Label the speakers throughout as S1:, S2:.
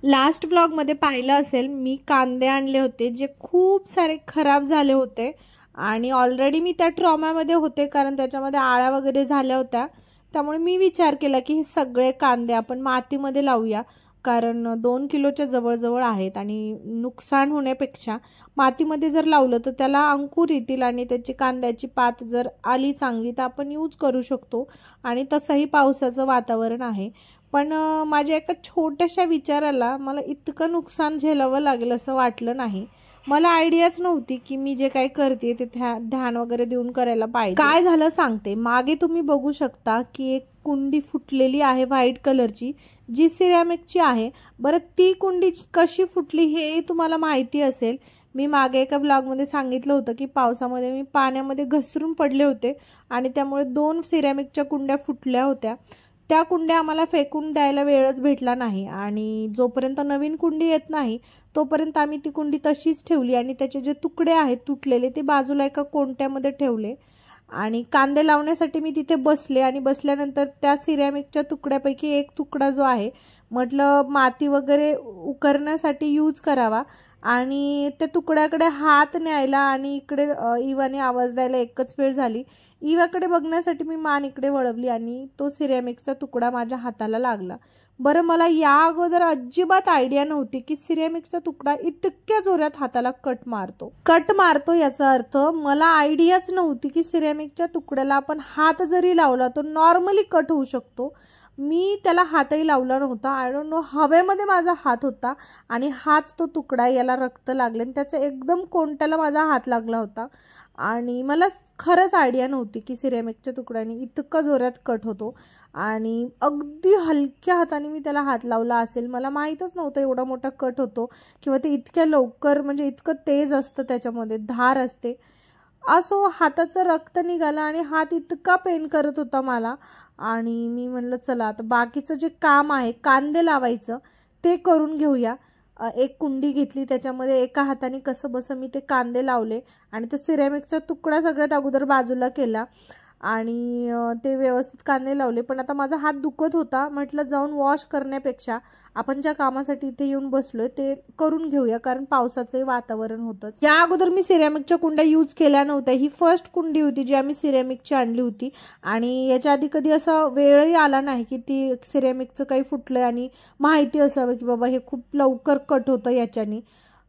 S1: Last व्लॉगमध्ये पाहिलं असेल, मी कांदे आणले होते जे खूप सारे खराब झाले होते आणि ऑलरेडी मी त्या ट्रॉमामध्ये होते कारण त्याच्यामध्ये आळ्या वगैरे झाल्या होत्या. त्यामुळे मी विचार केला की हे सगळे कांदे आपण मातीमध्ये लावूया, कारण 2 किलोच्या जवळजवळ आहेत आणि नुकसान होण्यापेक्षा मातीमध्ये जर लावलं तर त्याला अंकुर येतील आणि त्याची कांद्याची पात जर आली चांगली तर आपण यूज करू शकतो. आणि तसंही पावसाचं वातावरण आहे. पण माझ्या एका छोट्याशा विचाराला मला इतकं नुकसान झेलावं लागेल असं वाटलं नाही. मला आयडियाच नव्हती की मी जे काही करते ते ध्यान वगैरे देऊन करायला पाहिजे. काय झालं सांगते. मागे तुम्ही बघू शकता की एक कुंडी फुटलेली आहे व्हाईट कलरची, जी सिरॅमिकची आहे. बरं, ती कुंडी कशी फुटली हे तुम्हाला माहिती असेल. मी मागे एका व्लॉगमध्ये सांगितलं होतं की पावसामध्ये मी पाण्यामध्ये घसरून पडले होते आणि त्यामुळे 2 सिरॅमिकच्या कुंड्या फुटल्या होत्या. त्या कुंड्या आम्हाला फेकून द्यायला वेळच भेटला नाही आणि जोपर्यंत नवीन कुंडी येत नाही तोपर्यंत आम्ही ती कुंडी तशीच ठेवली आणि त्याचे जे तुकडे आहेत तुटलेले ते बाजूला एका कोंट्यामध्ये ठेवले आणि कांदे लावण्यासाठी मी तिथे बसले आणि बसल्यानंतर त्या सिरॅमिकच्या तुकड्यापैकी एक तुकडा जो आहे म्हटलं माती वगैरे उकरण्यासाठी यूज करावा आणि त्या तुकड्याकडे हात न्यायला आणि इकडे इवाने आवाज द्यायला एकच वेळ झाली. इवाकडे बघण्यासाठी मी मान इकडे वळवली आणि तो सिरॅमिकचा तुकडा माझ्या हाताला लागला. बरं, मला या अगोदर अजिबात आयडिया नव्हती की सिरॅमिकचा तुकडा इतक्या जोरात हाताला कट मारतो याचा अर्थ मला आयडियाच नव्हती की सिरॅमिकच्या तुकड्याला आपण हात जरी लावला तो नॉर्मली कट होऊ शकतो. मी त्याला हातही लावला नव्हता. आय डोंट नो, हवेमध्ये माझा हात होता आणि हाच तो तुकडा, याला रक्त लागले आणि त्याचं एकदम कोंट्याला माझा हात लागला होता आणि मला खरंच आयडिया नव्हती की सिरॅमिकच्या तुकड्याने इतका जोरात कट होतो आणि अगदी हलक्या हाताने मी त्याला हात लावला असेल. मला माहीतच नव्हतं एवढा मोठा कट होतो किंवा ते इतक्या लवकर, म्हणजे इतकं तेज असतं त्याच्यामध्ये, धार असते. असो, हाताचं रक्त निघालं आणि हात इतका पेन करत होता मला आणि मी म्हणलं चला आता बाकीचं जे काम आहे कांदे लावायचं ते करून घेऊया. एक कुंडी घेतली, त्याच्यामध्ये एका हाताने कसं बसं मी ते कांदे लावले आणि तो सिरॅमिकचा तुकडा सगळ्यात अगोदर बाजूला केला आणि ते व्यवस्थित कांदे लावले. पण आता माझा हात दुखत होता. म्हटलं जाऊन वॉश करण्यापेक्षा आपण ज्या कामासाठी इथे येऊन बसलोय ते करून घेऊया, कारण पावसाचंही वातावरण होतं. या अगोदर मी सिरॅमिकच्या कुंड्या यूज केल्या नव्हत्या. ही फर्स्ट कुंडी होती जी आम्ही सिरॅमिकची आणली होती आणि याच्या आधी कधी असा वेळही आला नाही की ती सिरॅमिकचं काही फुटलंय आणि माहिती असावं की बाबा हे खूप लवकर कट होतं याच्याने.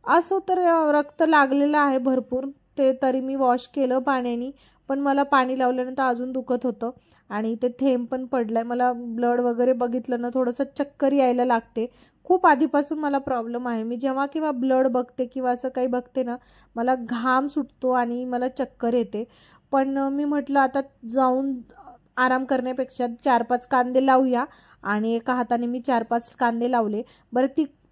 S1: असो, तर रक्त लागलेलं आहे भरपूर. ते तरी मी वॉश केलं पाण्याने, पण मला पाणी लावल्यानंतर अजून दुखत होतं आणि ते थेंब पण पडलाय. मला ब्लड वगैरे बघितलं ना थोडंसं चक्कर यायला लागते. खूप आधीपासून मला प्रॉब्लेम आहे. मी जेव्हा किंवा ब्लड बघते किंवा असं काही बघते ना, मला घाम सुटतो आणि मला चक्कर येते. पण मी म्हटलं आता जाऊन आराम करण्यापेक्षा 4-5 कांदे लावूया आणि एका हाताने मी 4-5 कांदे लावले. बरं,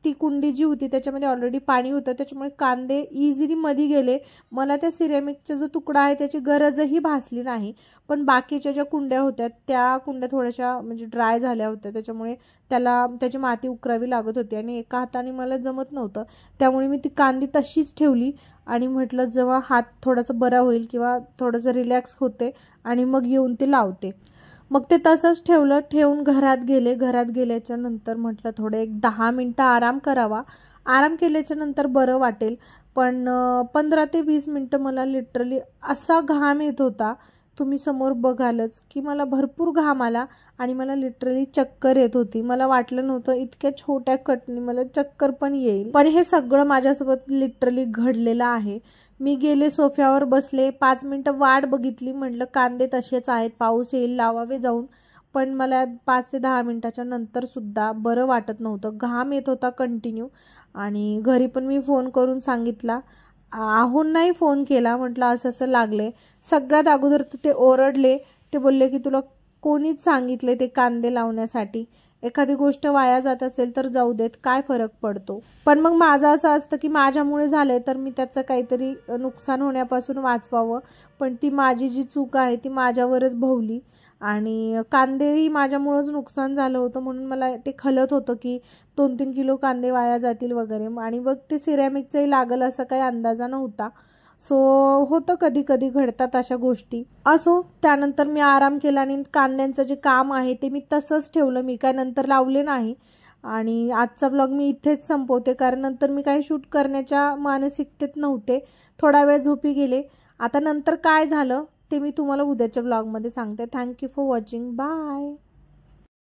S1: ती कुंडी जी होती त्याच्यामध्ये ऑलरेडी पाणी होतं, त्याच्यामुळे कांदे इझिली मध्ये गेले. मला त्या सिरॅमिकचा जो तुकडा आहे त्याची गरजही भासली नाही. पण बाकीच्या ज्या कुंड्या होत्या त्या कुंड्या थोड्याशा म्हणजे ड्राय झाल्या होत्या, त्याच्यामुळे त्याची माती उकरावी लागत होती आणि एका हाताने मला जमत नव्हतं. त्यामुळे मी ती कांदी तशीच ठेवली आणि म्हटलं जेव्हा हात थोडासा बरा होईल किंवा थोडंसं रिलॅक्स होते आणि मग येऊन ते लावते. मग ते तसंच ठेवून घरात गेले. घरात गेल्याच्या नंतर म्हटलं थोडे एक 10 मिनटं आराम करावा. आराम केल्याच्या नंतर बरं वाटेल. पण 15 ते 20 मिनटं मला लिटरली असा घाम येत होता, तुम्ही समोर बघालच की मला भरपूर घाम आला आणि मला लिटरली चक्कर येत होती. मला वाटलं नव्हतं इतक्या छोट्या कटनी मला चक्कर पण येईल. पण हे सगळं माझ्यासोबत लिटरली घडलेलं आहे. मी गेले, सोफ्यावर बसले, 5 मिनटं वाट बघितली. म्हटलं कांदे तसेच आहेत, पाऊस येईल, लावावे जाऊन. पण मला 5 ते 10 मिनटाच्या नंतर सुद्धा बरं वाटत नव्हतं. घाम येत होता कंटिन्यू आणि घरी पण मी फोन करून सांगितला. आहोंनाही फोन केला, म्हटलं असं असं लागले. सगळ्यात अगोदर तर ते ओरडले. ते बोलले की तुला कोणीच सांगितले ते कांदे लावण्यासाठी? एखादी गोष्ट वाया जात असेल तर जाऊ देत, काय फरक पडतो. पण मग माझं असं असतं की माझ्यामुळे झालंय तर मी त्याचं काहीतरी नुकसान होण्यापासून वाचवावं. पण ती माझी जी चूक आहे ती माझ्यावरच भोवली आणि कांदेही माझ्यामुळंच नुकसान झालं होतं. म्हणून मला ते खलत होतं की 2-3 किलो कांदे वाया जातील वगैरे. आणि मग ते सिरॅमिकचंही लागल असा काही अंदाजा नव्हता. सो होतं, कधी कधी घडतात अशा गोष्टी. असो, त्यानंतर मी आराम केला आणि कांद्यांचं जे काम आहे ते मी तसंच ठेवलं. मी काय नंतर लावले नाही आणि आजचा व्लॉग मी इथेच संपवते, कारण नंतर मी काही शूट करण्याच्या मानसिकतेत नव्हते. थोडा वेळ झोपी गेले. आता नंतर काय झालं ते मी तुम्हाला उद्याच्या व्लॉगमध्ये सांगते. Thank you for watching. बाय.